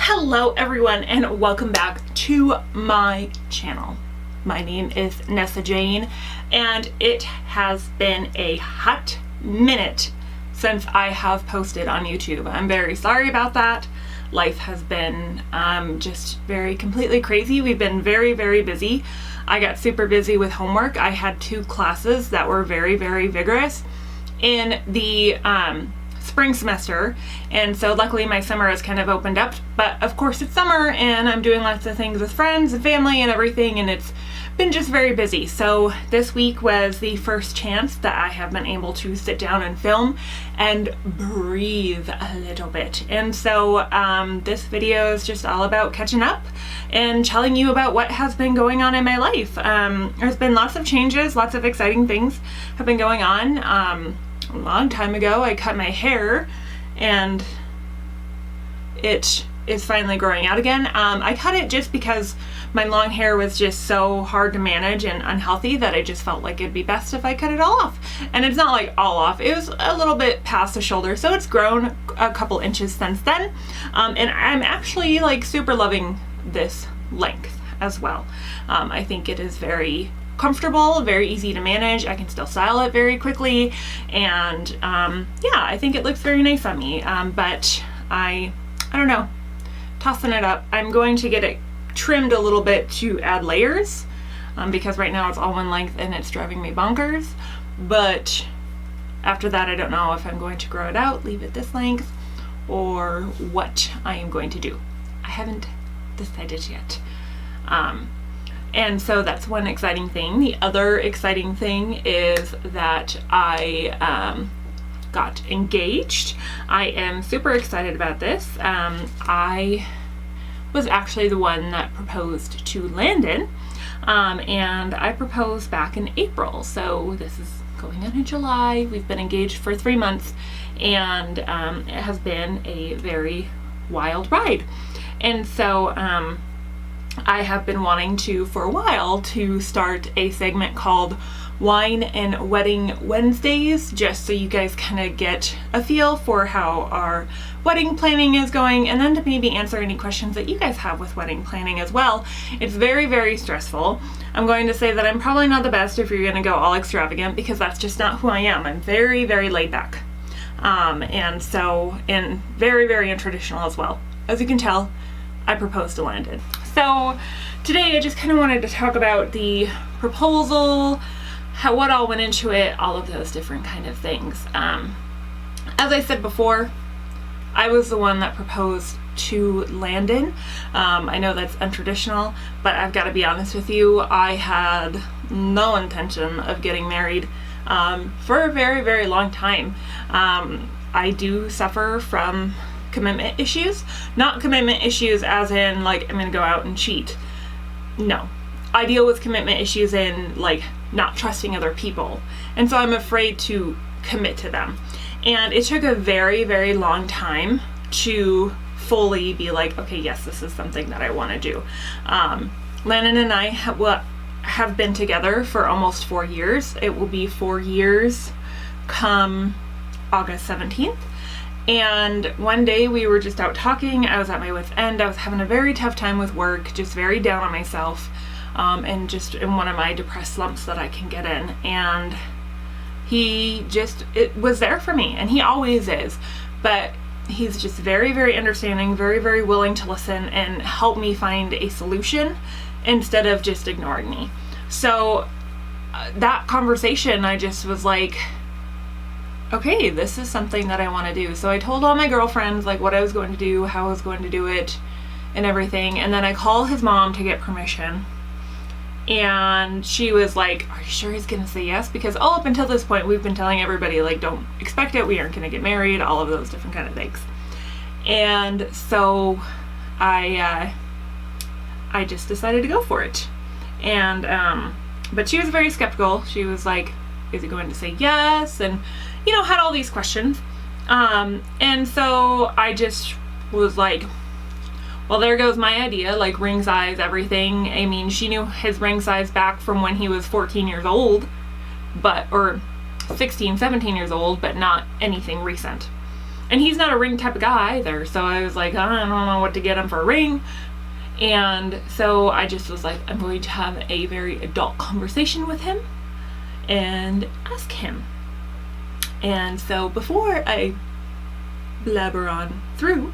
Hello everyone and welcome back to my channel. My name is Nessa Jane and it has been a hot minute since I have posted on YouTube. I'm very sorry about that. Life has been just completely crazy. We've been very busy. I got super busy with homework. I had 2 classes that were very vigorous in the spring semester, and so luckily my summer has kind of opened up, but of course it's summer and I'm doing lots of things with friends and family and everything, and it's been just very busy. So this week was the first chance that I have been able to sit down and film and breathe a little bit. And so this video is just all about catching up and telling you about what has been going on in my life. There's been lots of changes, lots of exciting things have been going on. A long time ago I cut my hair and it is finally growing out again. I cut it just because my long hair was just so hard to manage and unhealthy that I just felt like it'd be best if I cut it all off. And it's not like all off, it was a little bit past the shoulder, so it's grown a couple inches since then. And I'm actually like super loving this length as well. I think it is very comfortable, very easy to manage. I can still style it very quickly, and yeah, I think it looks very nice on me. But I don't know, tossing it up. I'm going to get it trimmed a little bit to add layers, because right now it's all one length and it's driving me bonkers. But after that, I don't know if I'm going to grow it out, leave it this length, or what I am going to do. I haven't decided yet. And so that's one exciting thing. The other exciting thing is that I got engaged. I am super excited about this. I was actually the one that proposed to Landon, and I proposed back in April. So this is going on in July. We've been engaged for 3 months, and it has been a very wild ride. And so I have been wanting to, for a while, to start a segment called Wine and Wedding Wednesdays, just so you guys kind of get a feel for how our wedding planning is going, and then to maybe answer any questions that you guys have with wedding planning as well. It's very stressful. I'm going to say that I'm probably not the best if you're going to go all extravagant, because that's just not who I am. I'm very laid back. And very untraditional as well. As you can tell, I proposed to Landon. So today I just kind of wanted to talk about the proposal, what all went into it, all of those different kind of things. As I said before, I was the one that proposed to Landon. I know that's untraditional, but I've got to be honest with you, I had no intention of getting married for a very long time. I do suffer from commitment issues. Not commitment issues as in like I'm gonna go out and cheat. No. I deal with commitment issues in like not trusting other people. And so I'm afraid to commit to them. And it took a very long time to fully be like, okay, yes, this is something that I want to do. Landon and I have been together for almost 4 years. It will be 4 years come August 17th. And one day we were just out talking. I was at my wit's end. I was having a very tough time with work, just very down on myself, and just in one of my depressed slumps that I can get in. And it was there for me, and he always is. But he's just very understanding, very willing to listen and help me find a solution instead of just ignoring me. So that conversation, I just was like, okay, this is something that I want to do. So I told all my girlfriends like what I was going to do, how I was going to do it, and everything. And then I called his mom to get permission. And she was like, are you sure he's going to say yes? Because all up until this point, we've been telling everybody like, don't expect it. We aren't going to get married, all of those different kind of things. And so I just decided to go for it. And, but she was very skeptical. She was like, is he going to say yes? And had all these questions. And so I just was like, well, there goes my idea, like ring size, everything. I mean, she knew his ring size back from when he was 14 years old, or 16, 17 years old, but not anything recent. And he's not a ring type of guy either. So I was like, I don't know what to get him for a ring. And so I just was like, I'm going to have a very adult conversation with him and ask him. And so before I blabber on through,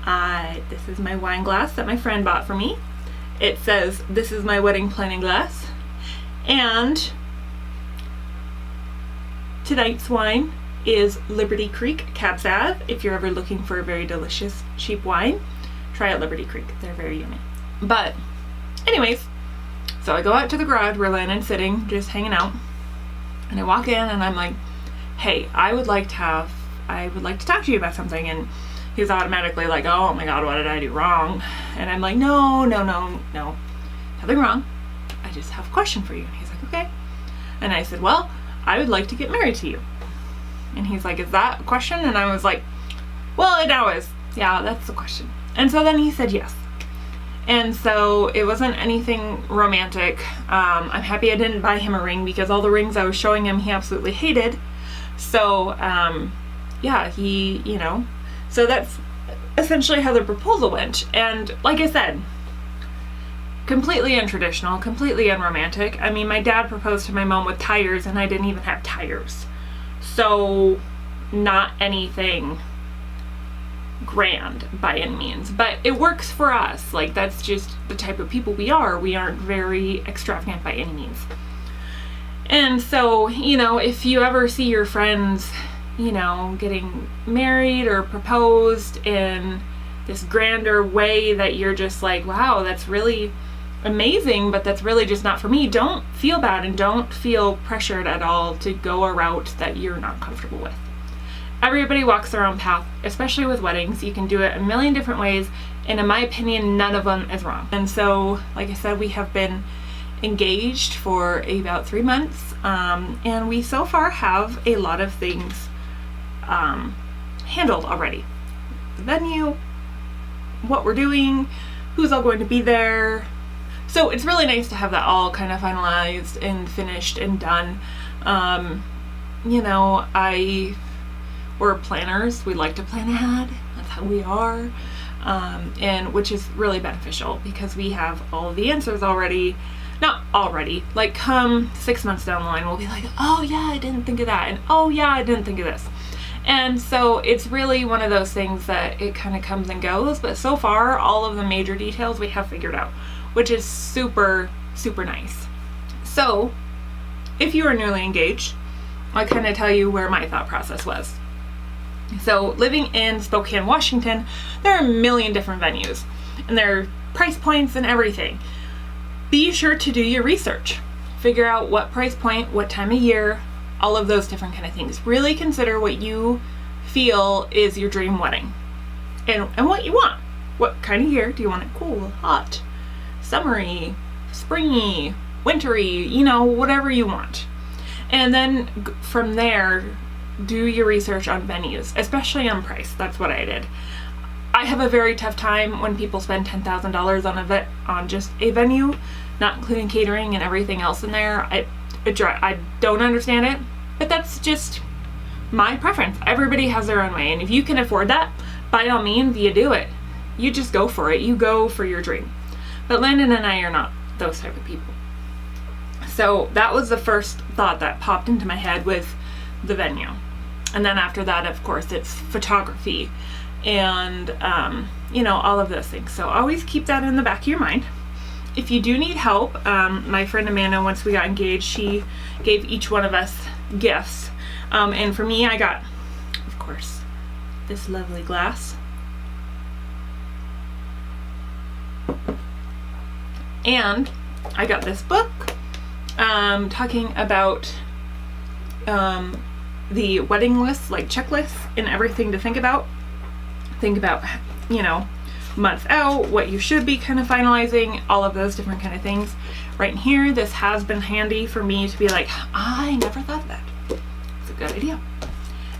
this is my wine glass that my friend bought for me. It says, "This is my wedding planning glass." And tonight's wine is Liberty Creek Cab Sauv. If you're ever looking for a very delicious, cheap wine, try out Liberty Creek. They're very yummy. But anyways, so I go out to the garage where Landon's sitting, just hanging out. And I walk in and I'm like, hey, I would like to talk to you about something. And he's automatically like, oh my God, what did I do wrong? And I'm like, no, nothing wrong. I just have a question for you. And he's like, okay. And I said, well, I would like to get married to you. And he's like, is that a question? And I was like, well, it now is. Yeah, that's the question. And so then he said yes. And so it wasn't anything romantic. I'm happy I didn't buy him a ring because all the rings I was showing him he absolutely hated. So yeah, so that's essentially how the proposal went. And like I said, completely untraditional, completely unromantic. I mean, my dad proposed to my mom with tires and I didn't even have tires. So not anything grand by any means, but it works for us. Like, that's just the type of people we are. We aren't very extravagant by any means. And so, if you ever see your friends, getting married or proposed in this grander way that you're just like, wow, that's really amazing, but that's really just not for me, don't feel bad and don't feel pressured at all to go a route that you're not comfortable with. Everybody walks their own path, especially with weddings. You can do it a million different ways, and in my opinion, none of them is wrong. And so, like I said, we have been engaged for about 3 months, and we so far have a lot of things handled already. The venue, what we're doing, who's all going to be there. So it's really nice to have that all kind of finalized and finished and done. We're planners. We like to plan ahead. That's how we are. And which is really beneficial because we have all of the answers already. Not already. Like, come 6 months down the line, we'll be like, oh yeah, I didn't think of that. And oh yeah, I didn't think of this. And so it's really one of those things that it kind of comes and goes. But so far, all of the major details we have figured out, which is super, super nice. So if you are newly engaged, I'll kind of tell you where my thought process was. So living in Spokane, Washington, there are a million different venues and there are price points and everything. Be sure to do your research. Figure out what price point, what time of year, all of those different kind of things. Really consider what you feel is your dream wedding and what you want. What kind of year do you want it? Cool, hot, summery, springy, wintry, whatever you want. And then from there, do your research on venues, especially on price. That's what I did. I have a very tough time when people spend $10,000 on just a venue, not including catering and everything else in there. I don't understand it, but that's just my preference. Everybody has their own way, and if you can afford that, by all means, you do it. You just go for it. You go for your dream. But Landon and I are not those type of people. So that was the first thought that popped into my head with the venue. And then after that, of course, it's photography and, all of those things. So always keep that in the back of your mind. If you do need help, my friend Amanda, once we got engaged, she gave each one of us gifts. And for me, I got, of course, this lovely glass. And I got this book talking about the wedding list, like checklists and everything to think about. Think about, months out, what you should be kind of finalizing, all of those different kind of things. Right in here, this has been handy for me to be like, I never thought of that. It's a good idea.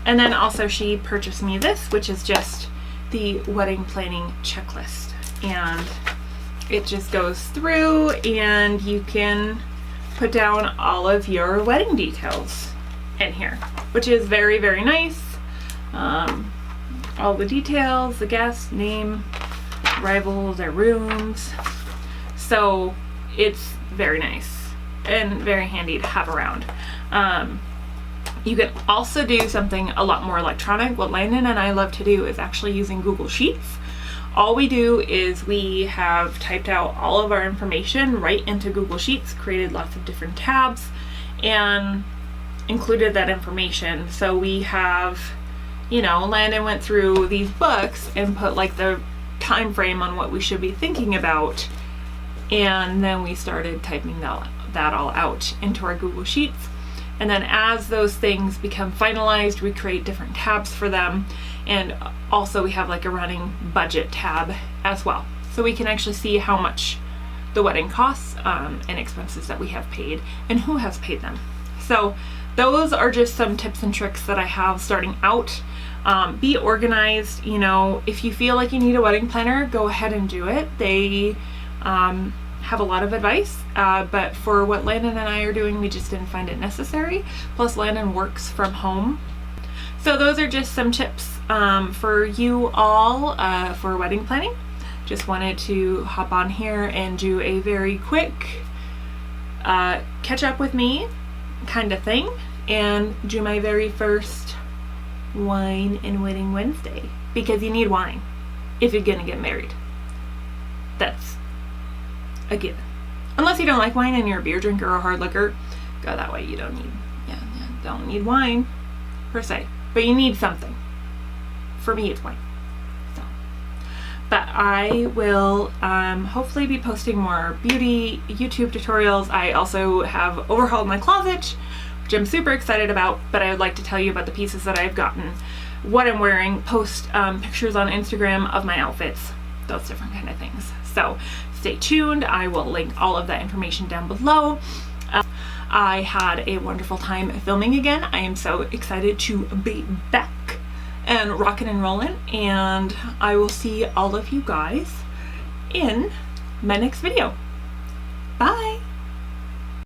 And then also she purchased me this, which is just the wedding planning checklist. And it just goes through and you can put down all of your wedding details in here, which is very, very nice. all the details, the guest name, arrival, their rooms. So it's very nice and very handy to have around. You can also do something a lot more electronic. What Landon and I love to do is actually using Google Sheets. All we do is we have typed out all of our information right into Google Sheets, created lots of different tabs, and included that information. So we have, you know, Landon went through these books and put like the time frame on what we should be thinking about, and then we started typing that all out into our Google Sheets. And then as those things become finalized, we create different tabs for them. And also we have like a running budget tab as well. So we can actually see how much the wedding costs and expenses that we have paid and who has paid them. So those are just some tips and tricks that I have starting out. Be organized. You know, if you feel like you need a wedding planner, go ahead and do it. They have a lot of advice, but for what Landon and I are doing, we just didn't find it necessary. Plus Landon works from home. So those are just some tips for you all for wedding planning. Just wanted to hop on here and do a very quick catch up with me kind of thing, and do my very first wine and wedding Wednesday, because you need wine if you're gonna get married. That's a given. Unless you don't like wine and you're a beer drinker or hard liquor, go that way. You don't need wine per se, but you need something. For me, it's wine. So, but I will hopefully be posting more beauty YouTube tutorials. I also have overhauled my closet, which I'm super excited about, but I would like to tell you about the pieces that I've gotten, what I'm wearing, post pictures on Instagram of my outfits, those different kind of things. So stay tuned. I will link all of that information down below. I had a wonderful time filming again. I am so excited to be back and rocking and rolling, and I will see all of you guys in my next video. Bye.